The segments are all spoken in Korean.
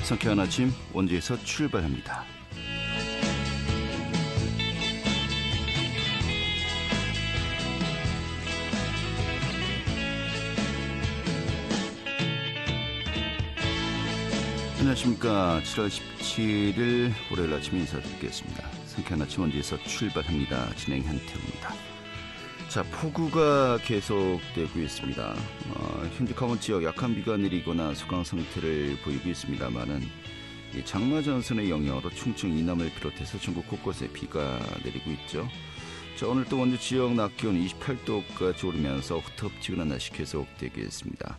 상쾌한 아침 원주에서 출발합니다. 안녕하십니까. 7월 17일 월요일 아침 인사드리겠습니다. 상쾌한 아침 원주에서 출발합니다. 진행 현태우입니다. 자, 폭우가 계속되고 있습니다. 현재 강원 지역 약한 비가 내리거나 소강 상태를 보이고 있습니다만은 장마 전선의 영향으로 충청 이남을 비롯해서 전국 곳곳에 비가 내리고 있죠. 자, 오늘 또 원주 지역 낮 기온 28도까지 오르면서 후텁지근한 날씨 계속되겠습니다.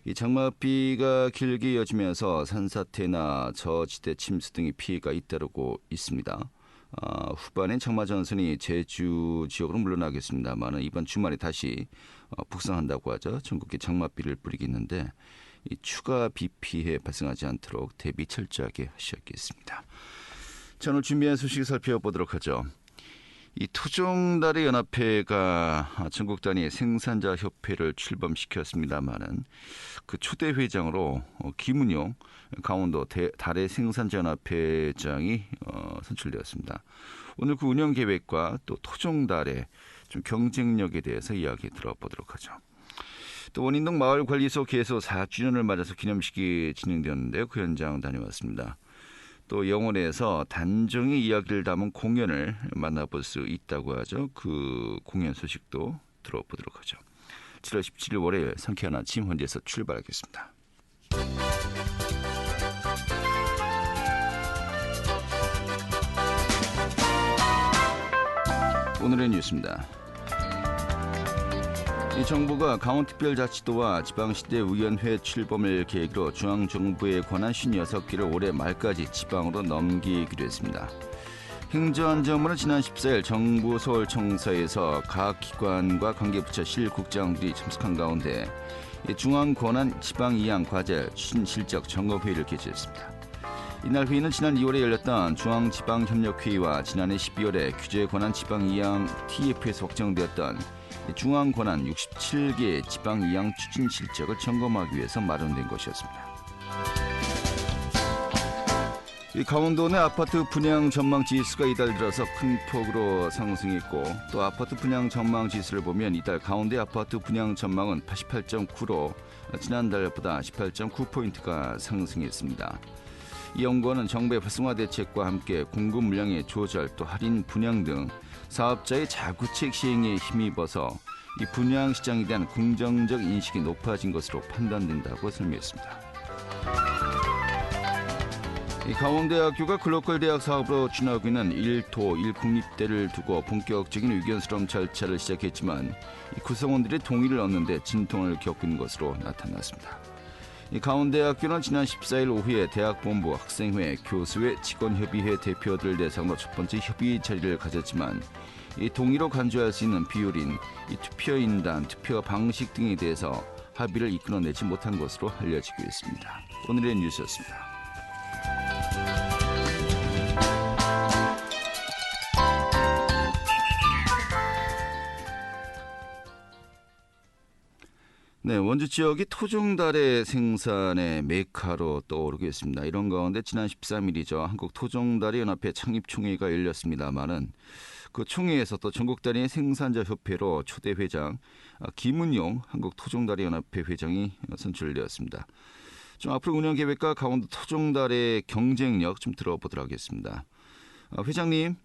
이 장맛비가 길게 이어지면서 산사태나 저지대 침수 등의 피해가 잇따르고 있습니다. 후반엔 장마 전선이 제주 지역으로 물러나겠습니다만 이번 주말에 다시 북상한다고 하죠. 전국에 장맛비를 뿌리겠는데 이 추가 비 피해 발생하지 않도록 대비 철저하게 하셔야겠습니다. 자, 오늘 준비한 소식 살펴보도록 하죠. 이 토종다리 연합회가 전국 단위 생산자 협회를 출범시켰습니다만은 그 초대 회장으로 김은용 강원도 다래 생산자 연합회장이 선출되었습니다. 오늘 그 운영 계획과 또 토종다래 좀 경쟁력에 대해서 이야기 들어보도록 하죠. 또 원인동 마을관리소 개소 4주년을 맞아서 기념식이 진행되었는데 그 현장 다녀왔습니다. 또 영월에서 단정의 이야기를 담은 공연을 만나볼 수 있다고 하죠. 그 공연 소식도 들어보도록 하죠. 7월 17일 월요일 상쾌한 아침 현지에서 출발하겠습니다. 오늘의 뉴스입니다. 이 정부가 강원특별자치도와 지방시대의원회 출범을 계기로 중앙정부에 관한 56개를 올해 말까지 지방으로 넘기기로 했습니다. 행정안전부는 지난 14일 정부 서울청사에서 각 기관과 관계부처 실국장들이 참석한 가운데 중앙권한 지방이양 과제 추진 실적 점검회의를 개최했습니다. 이날 회의는 지난 2월에 열렸던 중앙지방협력회의와 지난해 12월에 규제에 관한 지방이양 TF에서 확정되었던 중앙권한 67개 지방이양 추진 실적을 점검하기 위해서 마련된 것이었습니다. 이 강원도 내 아파트 분양 전망 지수가 이달 들어서 큰 폭으로 상승했고 또 아파트 분양 전망 지수를 보면 이달 강원도 아파트 분양 전망은 88.9로 지난달보다 18.9포인트가 상승했습니다. 이 연구원은 정부의 활성화 대책과 함께 공급 물량의 조절 또 할인 분양 등 사업자의 자구책 시행에 힘입어서 이 분양 시장에 대한 긍정적 인식이 높아진 것으로 판단된다고 설명했습니다. 이 강원대학교가 글로컬 대학 사업으로 추진하고 있는 1토 1국립대를 두고 본격적인 의견 수렴 절차를 시작했지만 이 구성원들의 동의를 얻는 데 진통을 겪고 있는 것으로 나타났습니다. 이 강원대학교는 지난 14일 오후에 대학본부, 학생회, 교수회, 직원협의회 대표들 대상으로 첫 번째 협의 자리를 가졌지만 이 동의로 간주할 수 있는 비율인 이 투표인단, 투표 방식 등에 대해서 합의를 이끌어내지 못한 것으로 알려지고 있습니다. 오늘의 뉴스였습니다. 네, 원주 지역이 토종다래 생산의 메카로 떠오르고 있습니다. 이런 가운데 지난 13일이죠. 한국토종다래연합회 창립총회가 열렸습니다마는 그 총회에서 또 전국다래 생산자 협회로 초대 회장 김은용 한국토종다래연합회 회장이 선출되었습니다. 좀 앞으로 운영 계획과 강원도 토종다래 경쟁력 좀 들어보도록 하겠습니다. 회장님.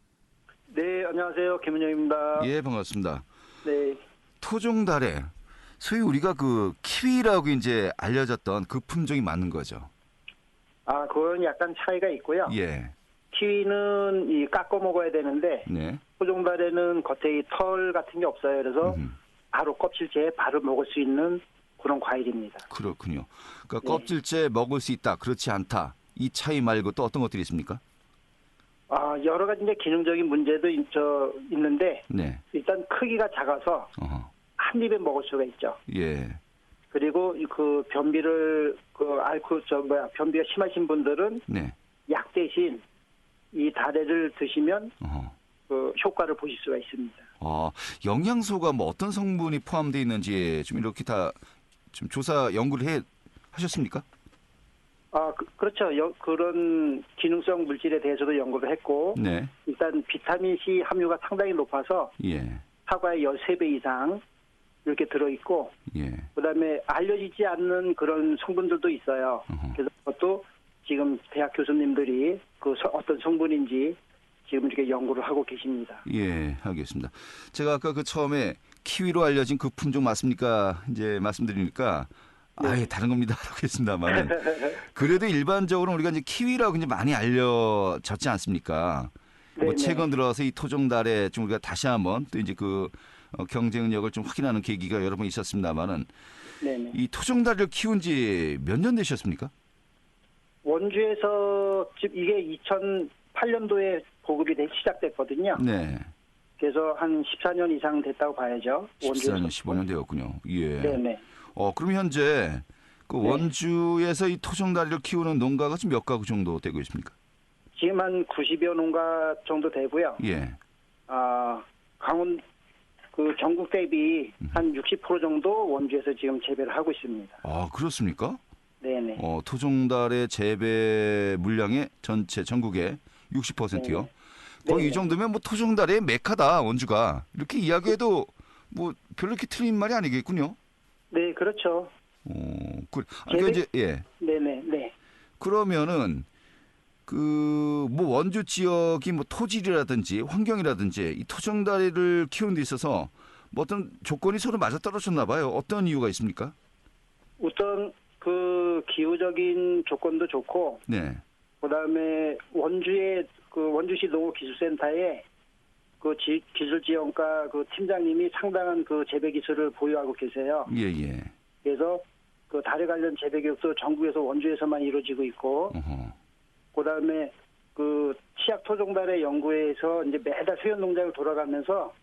네, 안녕하세요. 김은용입니다. 예, 반갑습니다. 네. 토종다래. 소위 우리가 그 키위라고 이제 알려졌던 그 품종이 맞는 거죠. 그건 약간 차이가 있고요. 예. 키위는 이 깎아 먹어야 되는데, 네. 토종다래는 겉에 이 털 같은 게 없어요. 그래서 바로 껍질째 바로 먹을 수 있는 그런 과일입니다. 그렇군요. 그러니까 네. 껍질째 먹을 수 있다, 그렇지 않다. 이 차이 말고 또 어떤 것들이 있습니까? 여러 가지 이제 기능적인 문제도 있는데, 네. 일단 크기가 작아서 어허. 한 입에 먹을 수가 있죠. 예. 그리고 그 변비를 변비가 심하신 분들은 네. 약 대신 이 다래를 드시면 어허. 그 효과를 보실 수가 있습니다. 영양소가 뭐 어떤 성분이 포함되어 있는지 좀 이렇게 다 좀 조사 연구를 하셨습니까? 그렇죠. 그런 기능성 물질에 대해서도 연구를 했고, 네. 일단 비타민 C 함유가 상당히 높아서 예. 사과의 13배 이상 이렇게 들어있고, 예. 그다음에 알려지지 않는 그런 성분들도 있어요. 그래서 그것도 지금 대학 교수님들이 어떤 성분인지 지금 이렇게 연구를 하고 계십니다. 예, 알겠습니다. 제가 아까 그 처음에 키위로 알려진 그 품종 맞습니까? 이제 말씀드리니까 네. 아예 다른 겁니다라고 했습니다만은 그래도 일반적으로 우리가 이제 키위라고 이제 많이 알려졌지 않습니까? 뭐 네네. 최근 들어서 이 토종달에 좀 우리가 다시 한번 또 이제 그 경쟁력을 좀 확인하는 계기가 여러 번 있었습니다만은 네네. 이 토종달을 키운 지 몇 년 되셨습니까? 원주에서 지금 이게 2008년도에 보급이 시작됐거든요. 네. 그래서 한 14년 이상 됐다고 봐야죠. 14년, 15년 되었군요. 예. 네네. 그럼 현재 그 네. 원주에서 이 토종다리를 키우는 농가가 지금 몇 가구 정도 되고 있습니까? 지금 한 90여 농가 정도 되고요. 예. 강원 전국 대비 한 60% 정도 원주에서 지금 재배를 하고 있습니다. 그렇습니까? 네네. 토종달의 재배 물량의 전체 전국의 60%요. 네. 거의 네. 이 정도면 뭐 토종달의 메카다 원주가 이렇게 이야기해도 뭐 별로 이렇게 틀린 말이 아니겠군요. 네, 그렇죠. 그러니까 이제 예. 네네. 네. 그러면은 뭐 원주 지역이 뭐 토질이라든지 환경이라든지 이 토종다리를 키우는 데 있어서 뭐 어떤 조건이 서로 맞아 떨어졌나 봐요. 어떤 이유가 있습니까? 우선 기후적인 조건도 좋고, 네. 그다음에 원주의 원주시 농업기술센터에 기술지원과 팀장님이 상당한 재배 기술을 보유하고 계세요. 예, 예. 그래서 다리 관련 재배 교육도 전국에서 원주에서만 이루어지고 있고, 그다음에 치약 토종달의 연구에서 이제 매달 수연 농장을 돌아가면서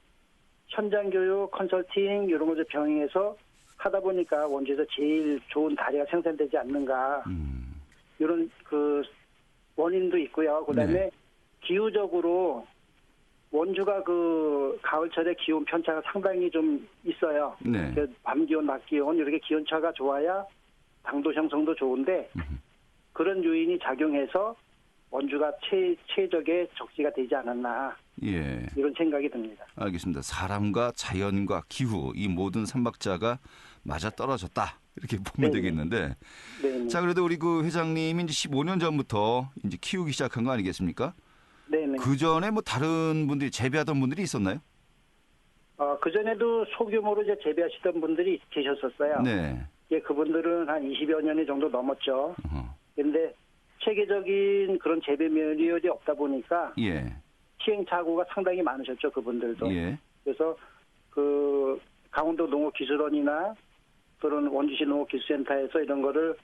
현장 교육, 컨설팅 이런 것을 병행해서 하다 보니까 원주에서 제일 좋은 다리가 생산되지 않는가 이런 원인도 있고요. 그다음에 네. 기후적으로 원주가 가을철에 기온 편차가 상당히 좀 있어요. 네. 밤 기온, 낮 기온 이렇게 기온차가 좋아야 당도 형성도 좋은데 그런 요인이 작용해서 원주가 최적의 적지가 되지 않았나 예. 이런 생각이 듭니다. 알겠습니다. 사람과 자연과 기후 이 모든 삼박자가 맞아 떨어졌다. 이렇게 보면 네네. 되겠는데. 네. 자, 그래도 우리 회장님이 이제 15년 전부터 이제 키우기 시작한 거 아니겠습니까? 네네. 그 전에 뭐 다른 분들이 재배하던 분들이 있었나요? 그 전에도 소규모로 이제 재배하시던 분들이 계셨었어요. 네. 예, 그분들은 한 20여 년이 정도 넘었죠. 그런데 체계적인 그런 재배 매뉴얼이 없다 보니까 예. 시행착오가 상당히 많으셨죠, 그분들도. 예. 그래서 강원도 농업기술원이나 그런 원주시 농업기술센터에서 이런 거를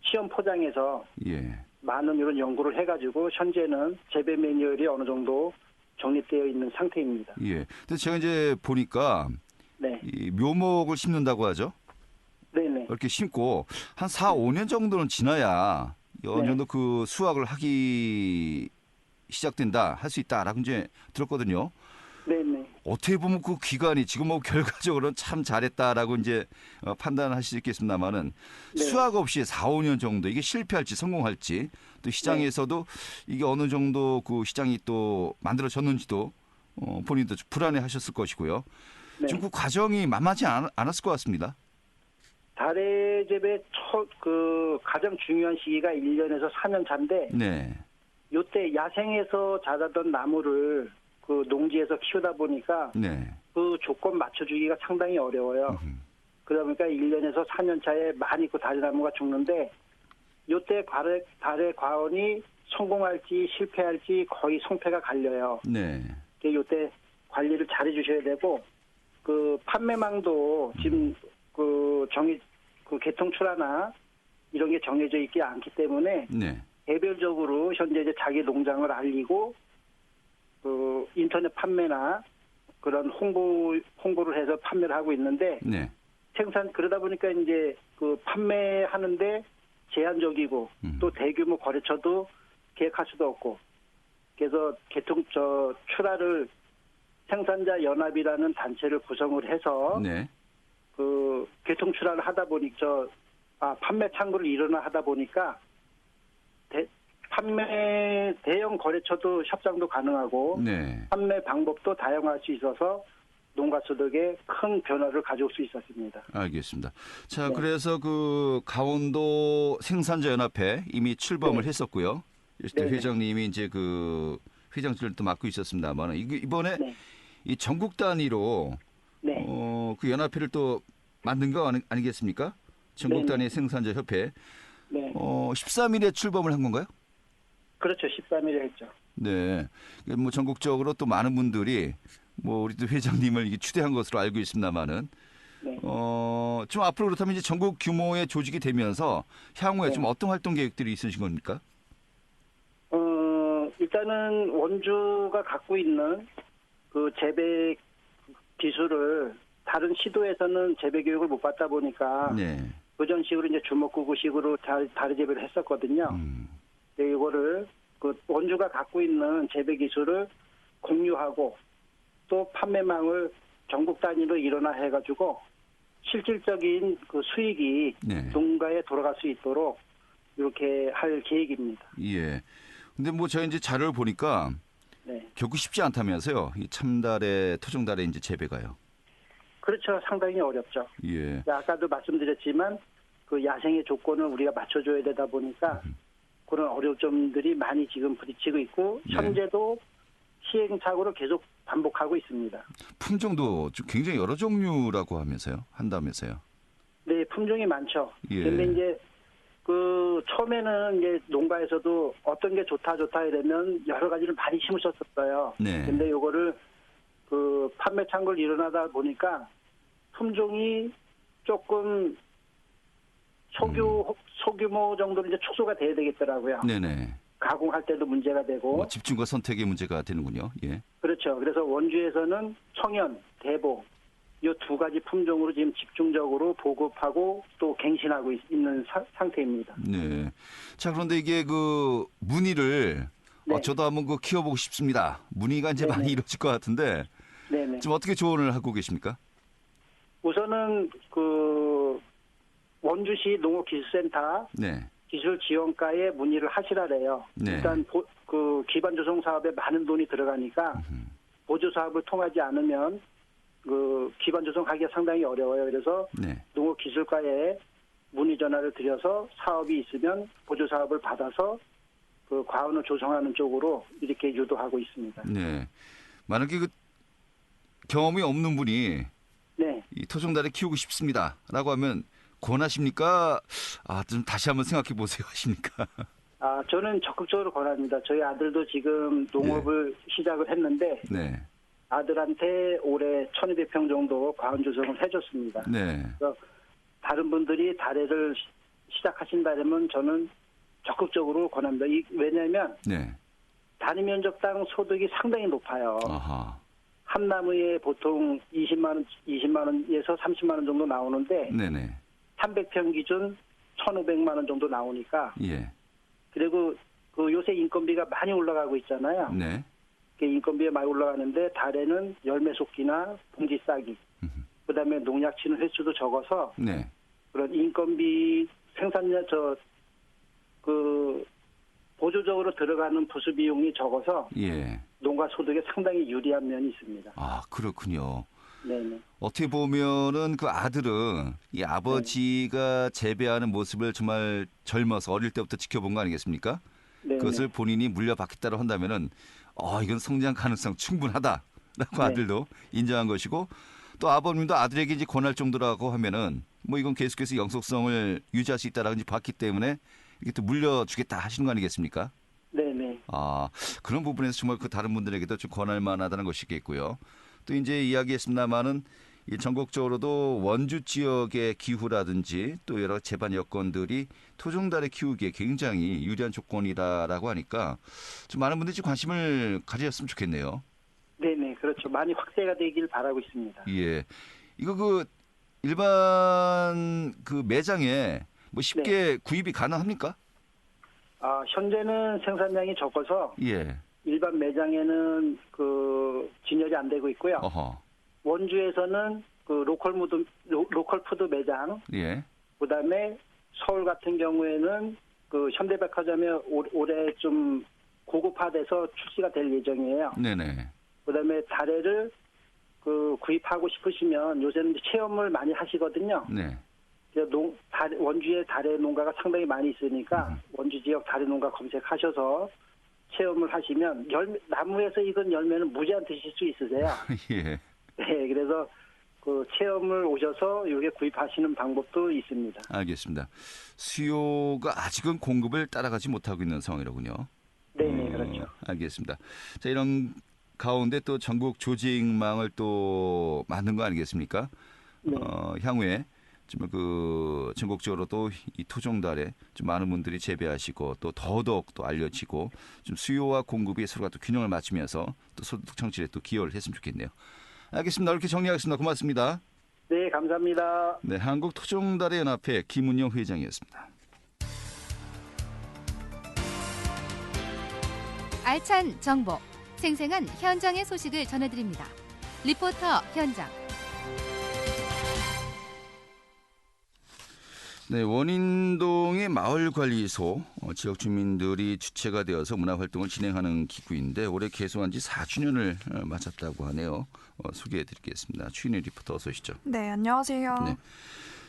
시험 포장해서 예. 많은 이런 연구를 해가지고 현재는 재배 매뉴얼이 어느 정도 정립되어 있는 상태입니다. 예. 근데 제가 이제 보니까 네. 이 묘목을 심는다고 하죠. 네네. 이렇게 심고 한 4, 5년 정도는 지나야 어느 정도 수확을 하기 시작된다, 할 수 있다라고 이제 들었거든요. 네네. 어떻게 보면 그 기간이 지금 뭐 결과적으로는 참 잘했다라고 이제 판단하실 수 있겠습니다만은 네. 수확 없이 4, 5년 정도 이게 실패할지 성공할지 또 시장에서도 이게 어느 정도 시장이 또 만들어졌는지도 본인도 좀 불안해하셨을 것이고요. 네. 지금 그 과정이 만만치 않았을 것 같습니다. 다래 재배 가장 중요한 시기가 1년에서 4년 차인데 네. 요때 야생에서 자라던 나무를 농지에서 키우다 보니까 네. 그 조건 맞춰주기가 상당히 어려워요. 그러다 보니까 1년에서 4년 차에 많이 다리나무가 죽는데 요때 다래 과원이 성공할지 실패할지 거의 성패가 갈려요. 네. 요때 관리를 잘해 주셔야 되고 판매망도 지금 개통 출하나 이런 게 정해져 있지 않기 때문에 네. 개별적으로 현재 이제 자기 농장을 알리고 인터넷 판매나 그런 홍보를 해서 판매를 하고 있는데 네. 그러다 보니까 이제 판매하는데 제한적이고 또 대규모 거래처도 계획할 수도 없고 그래서 출하를 생산자 연합이라는 단체를 구성을 해서 네. 개통 출하를 하다 보니 판매 창구를 일원화하다 보니까 판매 대형 거래처도 협상도 가능하고 네. 판매 방법도 다양할 수 있어서 농가 소득에 큰 변화를 가져올 수 있었습니다. 알겠습니다. 자, 네. 그래서 그 강원도 생산자 연합회 이미 출범을 네. 했었고요. 네. 회장님이 이제 그 회장직을 또 맡고 있었습니다만 이번에 네. 이 전국 단위로 네. 그 연합회를 또 만든 거 아니겠습니까? 전국 단위 생산자 협회. 네. 13일에 출범을 한 건가요? 그렇죠. 13일에 했죠. 네. 뭐 전국적으로 또 많은 분들이 뭐 우리 또 회장님을 이게 추대한 것으로 알고 있습니다만은 네. 좀 앞으로 그렇다면 이제 전국 규모의 조직이 되면서 향후에 네. 좀 어떤 활동 계획들이 있으신 겁니까? 일단은 원주가 갖고 있는 그 재배 기술을 다른 시도에서는 재배 교육을 못 받다 보니까 네. 그전식으로 이제 주먹구구식으로 다리 재배를 했었거든요. 근데 이거를 그 원주가 갖고 있는 재배 기술을 공유하고 또 판매망을 전국 단위로 일원화해가지고 실질적인 그 수익이 네. 농가에 돌아갈 수 있도록 이렇게 할 계획입니다. 예. 근데 뭐 저희 이제 자료를 보니까 네. 결코 쉽지 않다면서요. 이 참달에 토종달에 이제 재배가요. 그렇죠. 상당히 어렵죠. 예. 아까도 말씀드렸지만 그 야생의 조건을 우리가 맞춰줘야 되다 보니까 그런 어려운 점들이 많이 지금 부딪히고 있고 네. 현재도 시행착오를 계속 반복하고 있습니다. 품종도 좀 굉장히 여러 종류라고 하면서요. 한다면서요. 네, 품종이 많죠. 예. 근데 이제 그 처음에는 이제 농가에서도 어떤 게 좋다 이러면 여러 가지를 많이 심으셨었어요. 네. 근데 요거를 그 판매 창구를 일어나다 보니까 품종이 조금 소규모 정도로 이제 축소가 돼야 되겠더라고요. 네네. 가공할 때도 문제가 되고. 뭐 집중과 선택의 문제가 되는군요. 예. 그렇죠. 그래서 원주에서는 청연, 대보 이 두 가지 품종으로 지금 집중적으로 보급하고 또 갱신하고 있는 상태입니다. 네. 자, 그런데 이게 그 무늬를 네. 저도 한번 그 키워보고 싶습니다. 무늬가 이제 네네. 많이 이루어질 것 같은데 네네. 지금 어떻게 조언을 하고 계십니까? 우선은 그 원주시 농업기술센터 네. 기술지원과에 문의를 하시라래요. 네. 일단 그 기반조성 사업에 많은 돈이 들어가니까 보조 사업을 통하지 않으면 그 기반조성하기가 상당히 어려워요. 그래서 네. 농업기술과에 문의 전화를 드려서 사업이 있으면 보조 사업을 받아서 그 과원을 조성하는 쪽으로 이렇게 유도하고 있습니다. 네. 만약에 그 경험이 없는 분이 네. 이 토종달에 키우고 싶습니다라고 하면 권하십니까? 좀 다시 한번 생각해 보세요 하십니까? 저는 적극적으로 권합니다. 저희 아들도 지금 농업을 시작을 했는데 네. 아들한테 올해 1200평 정도 과원 조성을 해줬습니다. 네. 그래서 다른 분들이 다래를 시작하신다면 저는 적극적으로 권합니다. 왜냐하면 네. 단위 면적당 소득이 상당히 높아요. 아하. 한 나무에 보통 20만 원에서 30만 원 정도 나오는데 네네. 300평 기준 1,500만 원 정도 나오니까 예. 그리고 그 요새 인건비가 많이 올라가고 있잖아요. 네. 그 인건비가 많이 올라가는데 달에는 열매 속기나 봉지 싸기, 그다음에 농약 치는 횟수도 적어서 네. 그런 인건비 생산량 그 보조적으로 들어가는 부수 비용이 적어서 예. 농가 소득에 상당히 유리한 면이 있습니다. 그렇군요. 네네. 어떻게 보면은 그 아들은 이 아버지가 재배하는 모습을 정말 젊어서 어릴 때부터 지켜본 거 아니겠습니까? 네네. 그것을 본인이 물려받겠다고 한다면은 이건 성장 가능성 충분하다라고 네. 아들도 인정한 것이고 또 아버님도 아들에게 이제 권할 정도라고 하면은 뭐 이건 계속해서 영속성을 유지할 수 있다라고 이제 봤기 때문에 이게 또 물려주겠다 하시는 거 아니겠습니까? 네네. 그런 부분에서 정말 그 다른 분들에게도 좀 권할 만하다는 것이겠고요. 또 이제 이야기했습니다만은 이 전국적으로도 원주 지역의 기후라든지 또 여러 재반 여건들이 토종달에 키우기에 굉장히 유리한 조건이라고 하니까 좀 많은 분들이 관심을 가지셨으면 좋겠네요. 네네. 그렇죠. 많이 확대가 되길 바라고 있습니다. 예. 이거 그 일반 그 매장에 뭐 쉽게 구입이 가능합니까? 현재는 생산량이 적어서 예. 일반 매장에는 그 진열이 안 되고 있고요. 어허. 원주에서는 그 로컬 푸드 매장, 예. 그다음에 서울 같은 경우에는 그 현대백화점에 올해 좀 고급화돼서 출시가 될 예정이에요. 네네. 그다음에 다래를 그 구입하고 싶으시면 요새는 이제 체험을 많이 하시거든요. 네. 원주에 다래 농가가 상당히 많이 있으니까 원주 지역 다래 농가 검색하셔서 체험을 하시면 나무에서 익은 열매는 무제한 드실 수 있으세요. 예. 네, 그래서 그 체험을 오셔서 이게 구입하시는 방법도 있습니다. 알겠습니다. 수요가 아직은 공급을 따라가지 못하고 있는 상황이로군요. 네, 그렇죠. 알겠습니다. 자, 이런 가운데 또 전국 조직망을 또 만든 거 아니겠습니까? 네. 향후에 정말 그 전국적으로도 이 토종달에 좀 많은 분들이 재배하시고 또 더더욱 또 알려지고 좀 수요와 공급이 서로가 또 균형을 맞추면서 또 소득 창출에 또 기여를 했으면 좋겠네요. 알겠습니다. 이렇게 정리하겠습니다. 고맙습니다. 네, 감사합니다. 네, 한국토종달의연합회 김은영 회장이었습니다. 알찬 정보, 생생한 현장의 소식을 전해드립니다. 리포터 현장. 네, 원인동의 마을관리소 지역 주민들이 주체가 되어서 문화활동을 진행하는 기구인데 올해 개소한 지 4주년을 맞았다고 하네요. 소개해드리겠습니다. 추인희 리포터 어서 오시죠. 네, 안녕하세요. 네.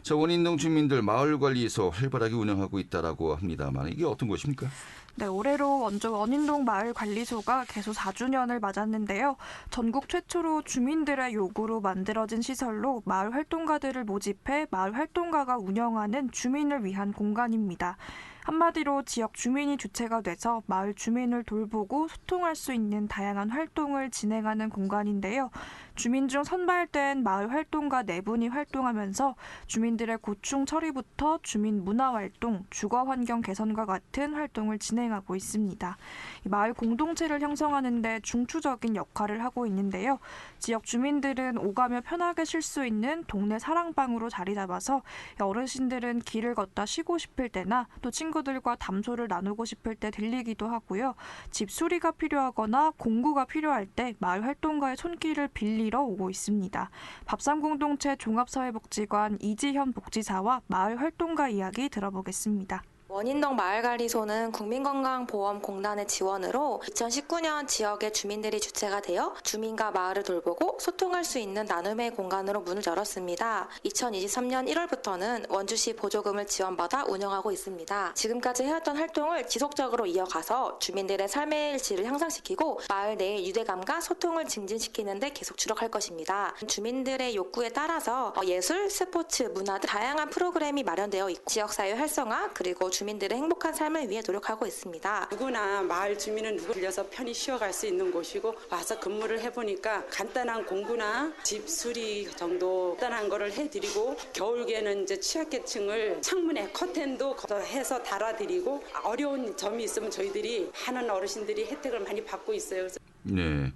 자, 원인동 주민들 마을관리소 활발하게 운영하고 있다라고 합니다만 이게 어떤 곳입니까? 네, 올해로 원주 원인동 마을관리소가 개소 4주년을 맞았는데요. 전국 최초로 주민들의 요구로 만들어진 시설로 마을 활동가들을 모집해 마을 활동가가 운영하는 주민을 위한 공간입니다. 한마디로 지역 주민이 주체가 돼서 마을 주민을 돌보고 소통할 수 있는 다양한 활동을 진행하는 공간인데요. 주민 중 선발된 마을 활동가 4분이 활동하면서 주민들의 고충 처리부터 주민 문화활동, 주거환경 개선과 같은 활동을 진행하고 있습니다. 마을 공동체를 형성하는 데 중추적인 역할을 하고 있는데요. 지역 주민들은 오가며 편하게 쉴 수 있는 동네 사랑방으로 자리 잡아서 어르신들은 길을 걷다 쉬고 싶을 때나 또 친구들과 담소를 나누고 싶을 때 들리기도 하고요. 집 수리가 필요하거나 공구가 필요할 때 마을 활동가의 손길을 빌리러 오고 있습니다. 밥상공동체 종합사회복지관 이지현 복지사와 마을 활동가 이야기 들어보겠습니다. 원인동 마을관리소는 국민건강보험공단의 지원으로 2019년 지역의 주민들이 주체가 되어 주민과 마을을 돌보고 소통할 수 있는 나눔의 공간으로 문을 열었습니다. 2023년 1월부터는 원주시 보조금을 지원받아 운영하고 있습니다. 지금까지 해왔던 활동을 지속적으로 이어가서 주민들의 삶의 질을 향상시키고 마을 내의 유대감과 소통을 증진시키는 데 계속 주력할 것입니다. 주민들의 욕구에 따라서 예술, 스포츠, 문화 등 다양한 프로그램이 마련되어 있고 지역사회 활성화 그리고 주민들의 행복한 삶을 위해 노력하고 있습니다. 누구나 마을 주민은 누구 빌려서 편히 쉬어갈 수 있는 곳이고 와서 근무를 해보니까 간단한 공구나 집 수리 정도 간단한 거를 해드리고 겨울에는 이제 취약계층을 창문에 커튼도 해서 달아드리고 어려운 점이 있으면 저희들이 많은 어르신들이 혜택을 많이 받고 있어요. 네.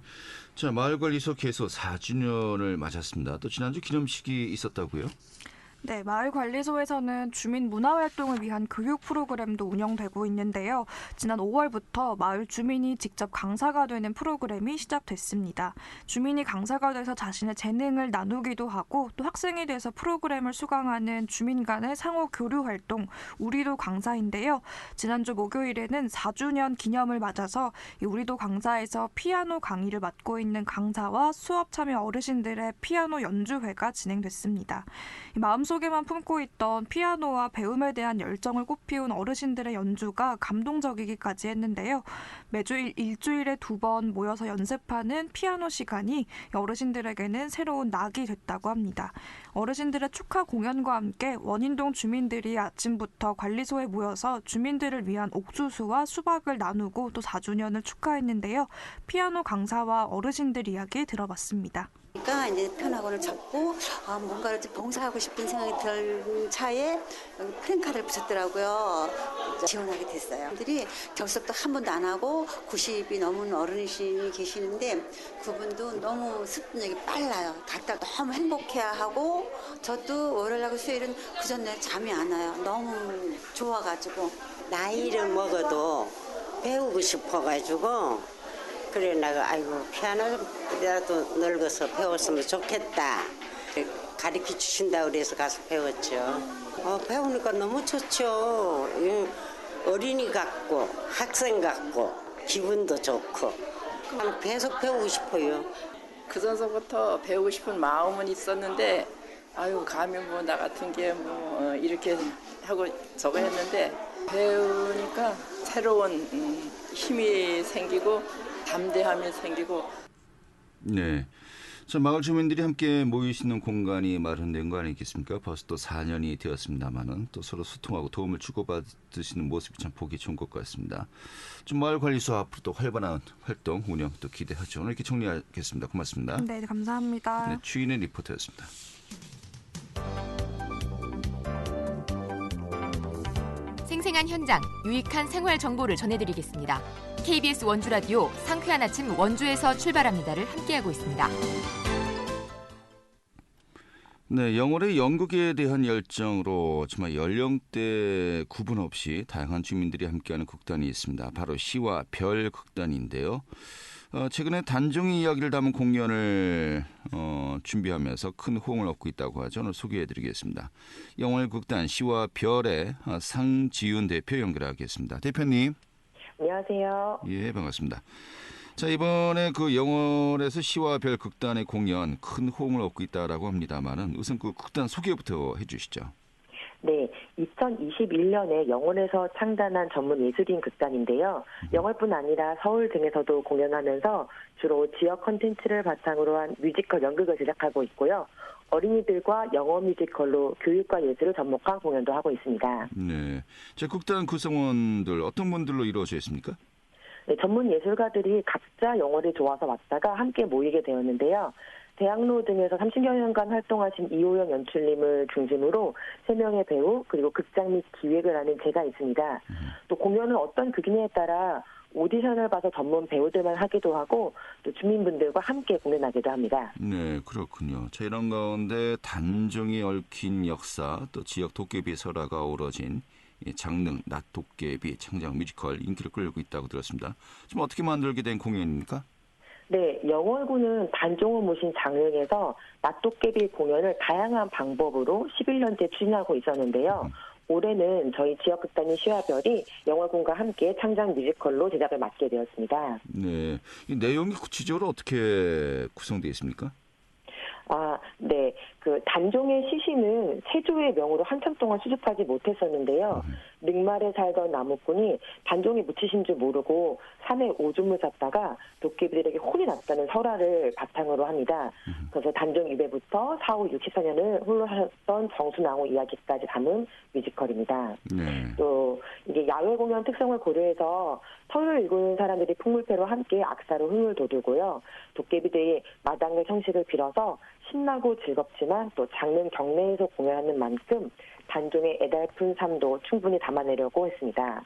자, 마을관리소 개소 4주년을 맞았습니다. 또 지난주 기념식이 있었다고요? 네, 마을관리소에서는 주민 문화활동을 위한 교육 프로그램도 운영되고 있는데요. 지난 5월부터 마을 주민이 직접 강사가 되는 프로그램이 시작됐습니다. 주민이 강사가 돼서 자신의 재능을 나누기도 하고 또 학생이 돼서 프로그램을 수강하는 주민 간의 상호 교류 활동, 우리도 강사인데요. 지난주 목요일에는 4주년 기념을 맞아서 우리도 강사에서 피아노 강의를 맡고 있는 강사와 수업 참여 어르신들의 피아노 연주회가 진행됐습니다. 마음속에만 품고 있던 피아노와 배움에 대한 열정을 꽃피운 어르신들의 연주가 감동적이기까지 했는데요. 매주 일주일에 2번 모여서 연습하는 피아노 시간이 어르신들에게는 새로운 낙이 됐다고 합니다. 어르신들의 축하 공연과 함께 원인동 주민들이 아침부터 관리소에 모여서 주민들을 위한 옥수수와 수박을 나누고 또 4주년을 축하했는데요. 피아노 강사와 어르신들 이야기 들어봤습니다. 그러니까 이제 편하고를 잡고 뭔가를 좀 봉사하고 싶은 생각이 들 차에 프랭카드를 붙였더라고요. 지원하게 됐어요. 분들이 결석도 한 번도 안 하고 90이 넘은 어른이신이 계시는데 그분도 너무 습득력이 빨라요. 다들 너무 행복해하고 저도 월요일하고 수요일은 그 전날 잠이 안 와요. 너무 좋아가지고. 나이를 먹어도 배우고 싶어가지고 그래 내가 아이고 피아노라도 늙어서 배웠으면 좋겠다. 가르쳐 주신다 그래서 가서 배웠죠. 배우니까 너무 좋죠. 어린이 같고 학생 같고 기분도 좋고 계속 배우고 싶어요. 그 전서부터 배우고 싶은 마음은 있었는데 아유 감히 뭐 나 같은 게 뭐 이렇게 하고 저거 했는데 배우니까 새로운 힘이 생기고 담대함이 생기고. 네. 자, 마을 주민들이 함께 모이시는 공간이 마련된 거 아니겠습니까? 벌써 또 4년이 되었습니다만은 또 서로 소통하고 도움을 주고받으시는 모습이 참 보기 좋은 것 같습니다. 좀 마을 관리소 앞으로 또 활발한 활동 운영 또 기대하죠. 오늘 이렇게 정리하겠습니다. 고맙습니다. 네, 감사합니다. 네, 주인의 리포터였습니다. 생생한 현장, 유익한 생활 정보를 전해드리겠습니다. KBS 원주라디오 상쾌한 아침 원주에서 출발합니다를 함께하고 있습니다. 네, 영월의 연극에 대한 열정으로 정말 연령대 구분 없이 다양한 주민들이 함께하는 극단이 있습니다. 바로 시와 별 극단인데요. 최근에 단종이 이야기를 담은 공연을 준비하면서 큰 호응을 얻고 있다고 하죠. 오늘 소개해드리겠습니다. 영월 극단 시와 별의 상지윤 대표 연결하겠습니다. 대표님. 안녕하세요. 예, 반갑습니다. 자, 이번에 그 영월에서 시와 별 극단의 공연 큰 호응을 얻고 있다라고 합니다만은 우선 그 극단 소개부터 해주시죠. 네, 2021년에 영월에서 창단한 전문 예술인 극단인데요. 영월뿐 아니라 서울 등에서도 공연하면서 주로 지역 콘텐츠를 바탕으로 한 뮤지컬 연극을 제작하고 있고요. 어린이들과 영어 뮤지컬로 교육과 예술을 접목한 공연도 하고 있습니다. 네, 자, 극단 구성원들 어떤 분들로 이루어져 있습니까? 네, 전문 예술가들이 각자 영월이 좋아서 왔다가 함께 모이게 되었는데요. 대학로 등에서 30여 년간 활동하신 이호영 연출님을 중심으로 3명의 배우 그리고 극장 및 기획을 하는 제가 있습니다. 또 공연은 어떤 극이냐에 따라 오디션을 봐서 전문 배우들만 하기도 하고 또 주민분들과 함께 공연하기도 합니다. 네, 그렇군요. 자, 이런 가운데 단종이 얽힌 역사 또 지역 도깨비 설화가 어우러진 장릉 낮도깨비 창작 뮤지컬 인기를 끌고 있다고 들었습니다. 지금 어떻게 만들게 된 공연입니까? 네, 영월구는 단종을 모신 장릉에서 낮도깨비 공연을 다양한 방법으로 11년째 추진하고 있었는데요. 올해는 저희 지역극단인 시와별이 영월군과 함께 창작 뮤지컬로 제작을 맡게 되었습니다. 네, 이 내용이 구체적으로 어떻게 구성되어 있습니까? 네. 그 단종의 시신은 세조의 명으로 한참 동안 수습하지 못했었는데요. 늑말에 살던 나무꾼이 단종이 묻히신 줄 모르고 산에 오줌을 쌌다가 도깨비들에게 혼이 났다는 설화를 바탕으로 합니다. 그래서 단종 이후부터 4후 64년을 홀로 하셨던 정순왕후 이야기까지 담은 뮤지컬입니다. 네. 또 이게 야외 공연 특성을 고려해서 터를 일구는 사람들이 풍물패로 함께 악사로 흥을 돋우고요. 도깨비들이 마당의 형식을 빌어서 신나고 즐겁지만 또 장릉 경내에서 공연하는 만큼 단종의 애달픈 삶도 충분히 담아내려고 했습니다.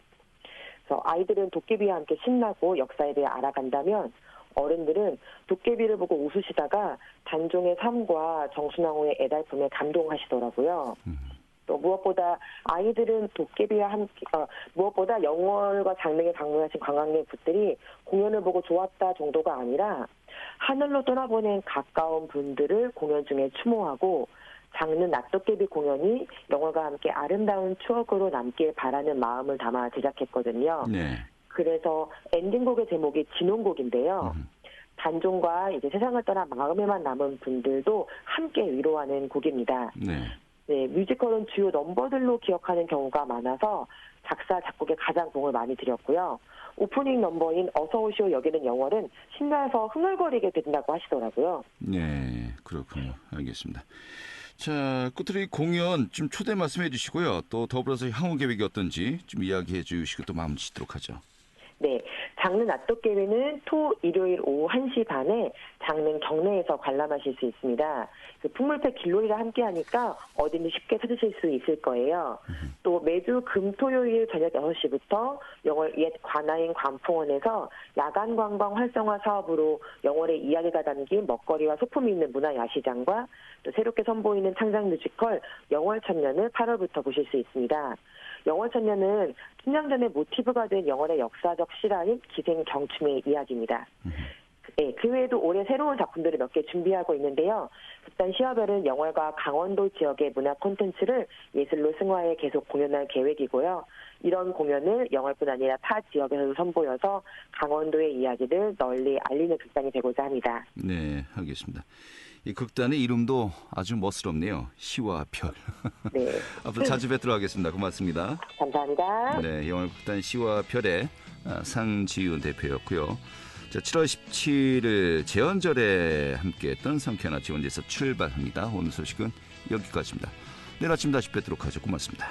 그래서 아이들은 도깨비와 함께 신나고 역사에 대해 알아간다면 어른들은 도깨비를 보고 웃으시다가 단종의 삶과 정순왕후의 애달픔에 감동하시더라고요. 또 무엇보다 아이들은 도깨비와 함께 무엇보다 영월과 장릉에 방문하신 관광객분들이 공연을 보고 좋았다 정도가 아니라 하늘로 떠나보낸 가까운 분들을 공연 중에 추모하고 장릉 낮도깨비 공연이 영월과 함께 아름다운 추억으로 남길 바라는 마음을 담아 제작했거든요. 네. 그래서 엔딩곡의 제목이 진혼곡인데요. 단종과 이제 세상을 떠나 마음에만 남은 분들도 함께 위로하는 곡입니다. 네. 네, 뮤지컬은 주요 넘버들로 기억하는 경우가 많아서 작사, 작곡에 가장 공을 많이 들였고요. 오프닝 넘버인 어서오시오 여기는 영월은 신나서 흥얼거리게 된다고 하시더라고요. 네, 그렇군요. 알겠습니다. 자, 끝으로 이 공연 좀 초대 말씀해 주시고요. 또 더불어서 향후 계획이 어떤지 좀 이야기해 주시고 또 마무리 짓도록 하죠. 네, 장릉 낮도깨비는 토 일요일 오후 1시 반에 장릉 경내에서 관람하실 수 있습니다. 그 풍물패 길놀이가 함께하니까 어딘지 쉽게 찾으실 수 있을 거예요. 또 매주 금, 토요일 저녁 6시부터 영월 옛 관아인 관풍원에서 야간 관광 활성화 사업으로 영월의 이야기가 담긴 먹거리와 소품이 있는 문화야시장과 또 새롭게 선보이는 창작 뮤지컬 영월천년을 8월부터 보실 수 있습니다. 영월천년은 춘향전의 모티브가 된 영월의 역사적 실화인 기생경춤의 이야기입니다. 네, 그 외에도 올해 새로운 작품들을 몇 개 준비하고 있는데요. 극단 시와별은 영월과 강원도 지역의 문화 콘텐츠를 예술로 승화해 계속 공연할 계획이고요. 이런 공연을 영월뿐 아니라 타 지역에서도 선보여서 강원도의 이야기를 널리 알리는 극단이 되고자 합니다. 네, 알겠습니다. 이 극단의 이름도 아주 멋스럽네요. 시와 별. 네. 앞으로 자주 뵙도록 하겠습니다. 고맙습니다. 감사합니다. 네, 영월 극단 시와 별의 상지윤 대표였고요. 자, 7월 17일 제헌절에 함께했던 상쾌한 아침 원주에서 출발합니다. 오늘 소식은 여기까지입니다. 내일 아침 다시 뵙도록 하죠. 고맙습니다.